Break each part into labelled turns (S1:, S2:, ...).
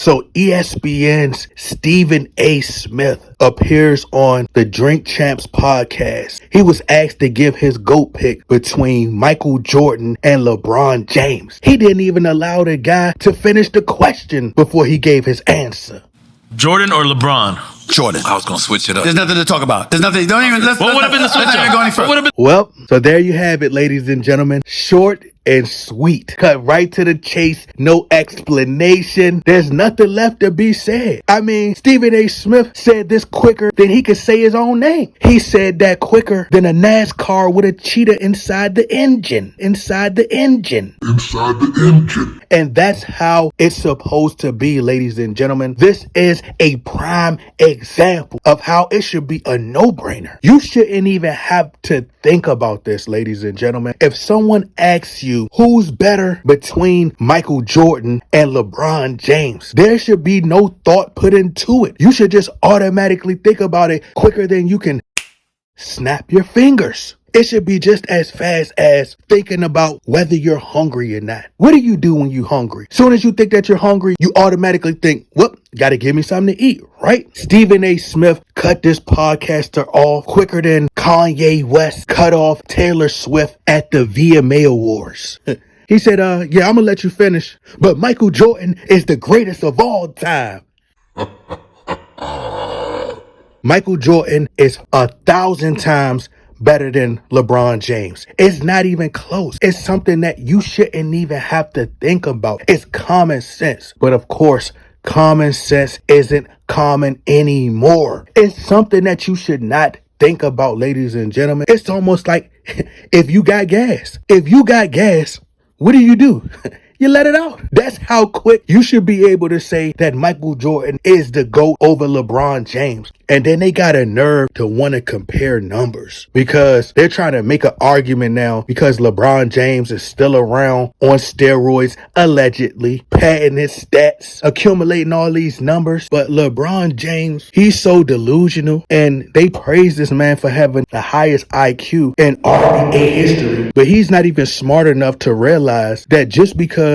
S1: So ESPN's Stephen A.Smith appears on the Drink Champs podcast. He was asked to give his GOAT pick between Michael Jordan and LeBron James. He didn't even allow the guy to finish the question before he gave his answer.
S2: Jordan or LeBron?
S3: Jordan.
S4: I was going to switch it up.
S3: There's nothing to talk about. There's nothing. Don't even.
S2: What would have been the switch up?
S3: Go any further.
S1: Well, so there you have it, ladies and gentlemen. Short and sweet. Cut right to the chase. No explanation. There's nothing left to be said. I mean, Stephen A. Smith said this quicker than he could say his own name. He said that quicker than a NASCAR with a cheetah inside the engine. Inside the engine. And that's how it's supposed to be, ladies and gentlemen. This is a prime example of how it should be a no-brainer. You shouldn't even have to think about this, ladies and gentlemen. If someone asks you who's better between Michael Jordan and LeBron James, there should be no thought put into it. You should just automatically think about it quicker than you can snap your fingers. It should be just as fast as thinking about whether you're hungry or not. What do you do when you're hungry? Soon as you think that you're hungry, you automatically think, well, gotta give me something to eat, right? Stephen A. Smith cut this podcaster off quicker than Kanye West cut off Taylor Swift at the VMA Awards. He said, yeah, I'm gonna let you finish, but Michael Jordan is the greatest of all time. Michael Jordan is 1,000 times better than LeBron James. It's not even close. It's something that you shouldn't even have to think about. It's common sense. But of course, common sense isn't common anymore. It's something that you should not think about, ladies and gentlemen. It's almost like if you got gas. If you got gas, what do? You let it out. That's how quick you should be able to say that Michael Jordan is the GOAT over LeBron James. And then they got a nerve to want to compare numbers because they're trying to make an argument now because LeBron James is still around on steroids, allegedly, padding his stats, accumulating all these numbers. But LeBron James, he's so delusional, and they praise this man for having the highest IQ in NBA history. But he's not even smart enough to realize that just because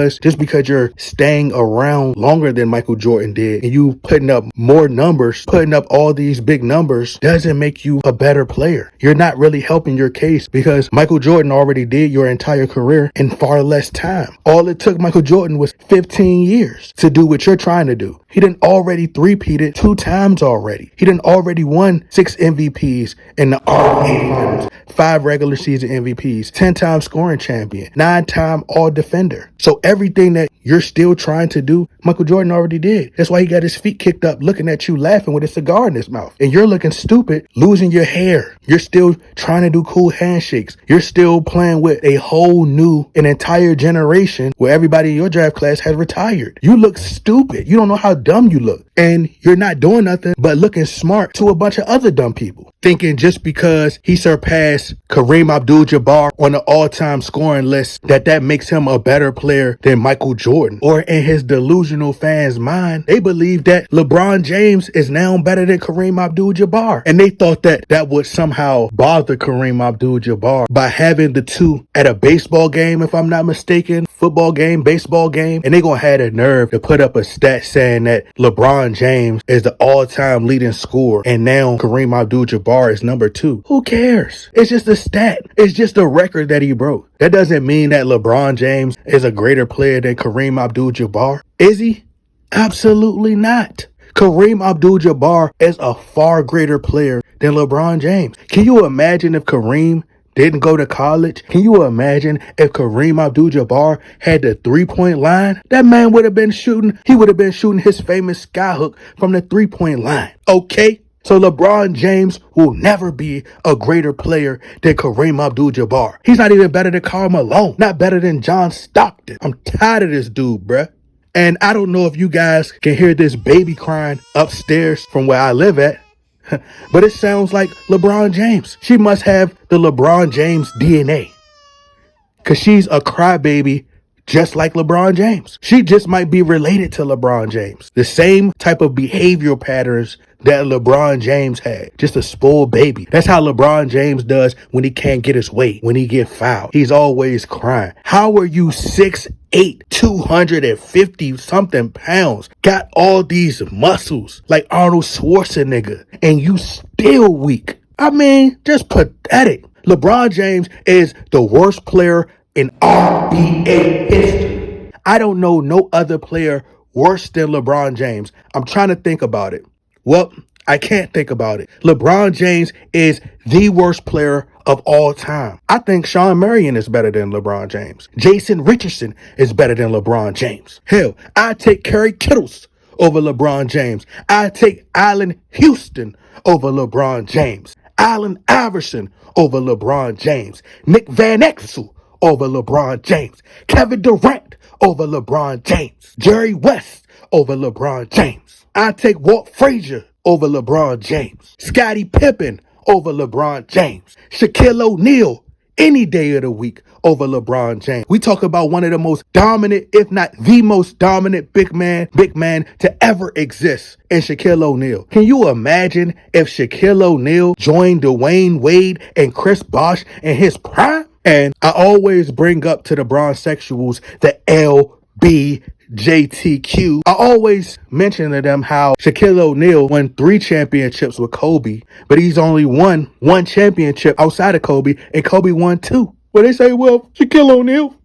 S1: you're staying around longer than Michael Jordan did and you putting up more numbers, putting up all these big numbers doesn't make you a better player. You're not really helping your case because Michael Jordan already did your entire career in far less time. All it took Michael Jordan was 15 years to do what you're trying to do. He done already three-peated 2 times already. He done already won 6 MVPs in the NBA Finals, 5 regular season MVPs, 10-time scoring champion, 9-time all-defender. So everything that you're still trying to do, Michael Jordan already did. That's why he got his feet kicked up looking at you laughing with a cigar in his mouth. And you're looking stupid, losing your hair. You're still trying to do cool handshakes. You're still playing with a whole new, an entire generation where everybody in your draft class has retired. You look stupid. You don't know how dumb you look. And you're not doing nothing but looking smart to a bunch of other dumb people. Thinking just because he surpassed Kareem Abdul-Jabbar on the all-time scoring list that makes him a better player than Michael Jordan. Or in his delusional fans' mind, they believe that LeBron James is now better than Kareem Abdul-Jabbar. And they thought that would somehow bother Kareem Abdul-Jabbar by having the two at a baseball game, if I'm not mistaken, football game, baseball game. And they gonna have the nerve to put up a stat saying that LeBron James is the all-time leading scorer and now Kareem Abdul-Jabbar is number 2. Who cares? It's just a stat. It's just a record that he broke. That doesn't mean that LeBron James is a greater player than Kareem Abdul-Jabbar. Is he? Absolutely not. Kareem Abdul-Jabbar is a far greater player than LeBron James. Can you imagine if Kareem didn't go to college? Can you imagine if Kareem Abdul-Jabbar had the 3-point line? That man would have been shooting his famous skyhook from the 3-point line. Okay? So LeBron James will never be a greater player than Kareem Abdul-Jabbar. He's not even better than Karl Malone. Not better than John Stockton. I'm tired of this dude, bruh. And I don't know if you guys can hear this baby crying upstairs from where I live at, but it sounds like LeBron James. She must have the LeBron James DNA because she's a crybaby just like LeBron James. She just might be related to LeBron James. The same type of behavioral patterns that LeBron James had. Just a spoiled baby. That's how LeBron James does when he can't get his weight, when he get fouled. He's always crying. How are you 6'8", 250 something pounds, got all these muscles like Arnold Schwarzenegger, and you still weak? I mean, just pathetic. LeBron James is the worst player in NBA history. I don't know no other player worse than LeBron James. I'm trying to think about it. Well, I can't think about it. LeBron James is the worst player of all time. I think Sean Marion is better than LeBron James. Jason Richardson is better than LeBron James. Hell, I take Kerry Kittles over LeBron James. I take Allen Houston over LeBron James. Allen Iverson over LeBron James. Nick Van Exel over LeBron James. Kevin Durant over LeBron James. Jerry West over LeBron James. I take Walt Frazier over LeBron James. Scottie Pippen over LeBron James. Shaquille O'Neal any day of the week over LeBron James. We talk about one of the most dominant, if not the most dominant big man to ever exist in Shaquille O'Neal. Can you imagine if Shaquille O'Neal joined Dwayne Wade and Chris Bosh in his prime? And I always bring up to the Bronsexuals the LBJTQ. I always mention to them how Shaquille O'Neal won 3 championships with Kobe, but he's only won 1 championship outside of Kobe, and Kobe won 2. Well, they say, well, Shaquille O'Neal,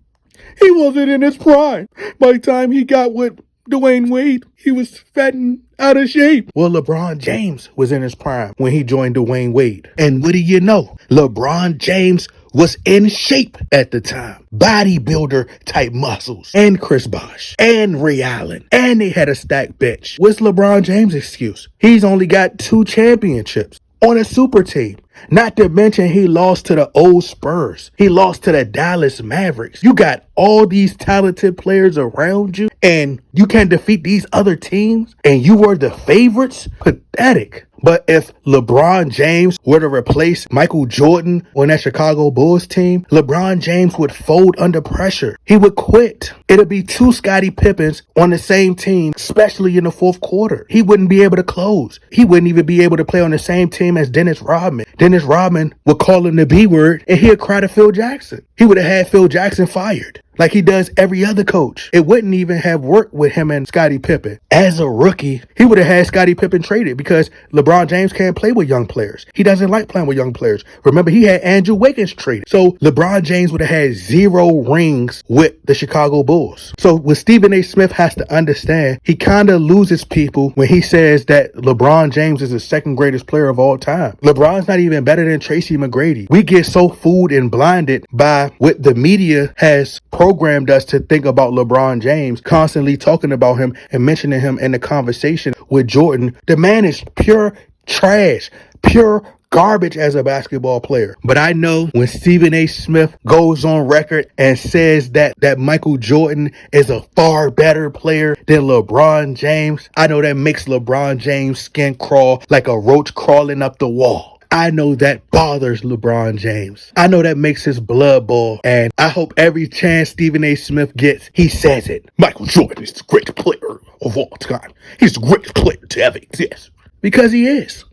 S1: he wasn't in his prime. By the time he got with Dwayne Wade, he was fat and out of shape. Well, LeBron James was in his prime when he joined Dwayne Wade. And what do you know? LeBron James was in shape at the time. Bodybuilder type muscles. And Chris Bosh. And Ray Allen. And they had a stacked bench. What's LeBron James' excuse? He's only got 2 championships on a super team. Not to mention he lost to the old Spurs. He lost to the Dallas Mavericks. You got all these talented players around you and you can't defeat these other teams and you were the favorites? Pathetic. But if LeBron James were to replace Michael Jordan on that Chicago Bulls team, LeBron James would fold under pressure. He would quit. It'll be 2 Scottie Pippens on the same team, especially in the fourth quarter. He wouldn't be able to close. He wouldn't even be able to play on the same team as Dennis Rodman. Dennis Rodman would call him the B word and he'd cry to Phil Jackson. He would have had Phil Jackson fired, like he does every other coach. It wouldn't even have worked with him and Scottie Pippen. As a rookie, he would have had Scottie Pippen traded because LeBron James can't play with young players. He doesn't like playing with young players. Remember, he had Andrew Wiggins traded. So LeBron James would have had 0 rings with the Chicago Bulls. So what Stephen A. Smith has to understand, he kind of loses people when he says that LeBron James is the second greatest player of all time. LeBron's not even better than Tracy McGrady. We get so fooled and blinded by what the media has programmed us to think about LeBron James, constantly talking about him and mentioning him in the conversation with Jordan. The man is pure trash, pure garbage as a basketball player. But I know when Stephen A. Smith goes on record and says that Michael Jordan is a far better player than LeBron James, I know that makes LeBron James' skin crawl like a roach crawling up the wall. I know that bothers LeBron James. I know that makes his blood boil. And I hope every chance Stephen A. Smith gets, he says it. Michael Jordan is the greatest player of all time. He's the greatest player to ever exist. Because he is.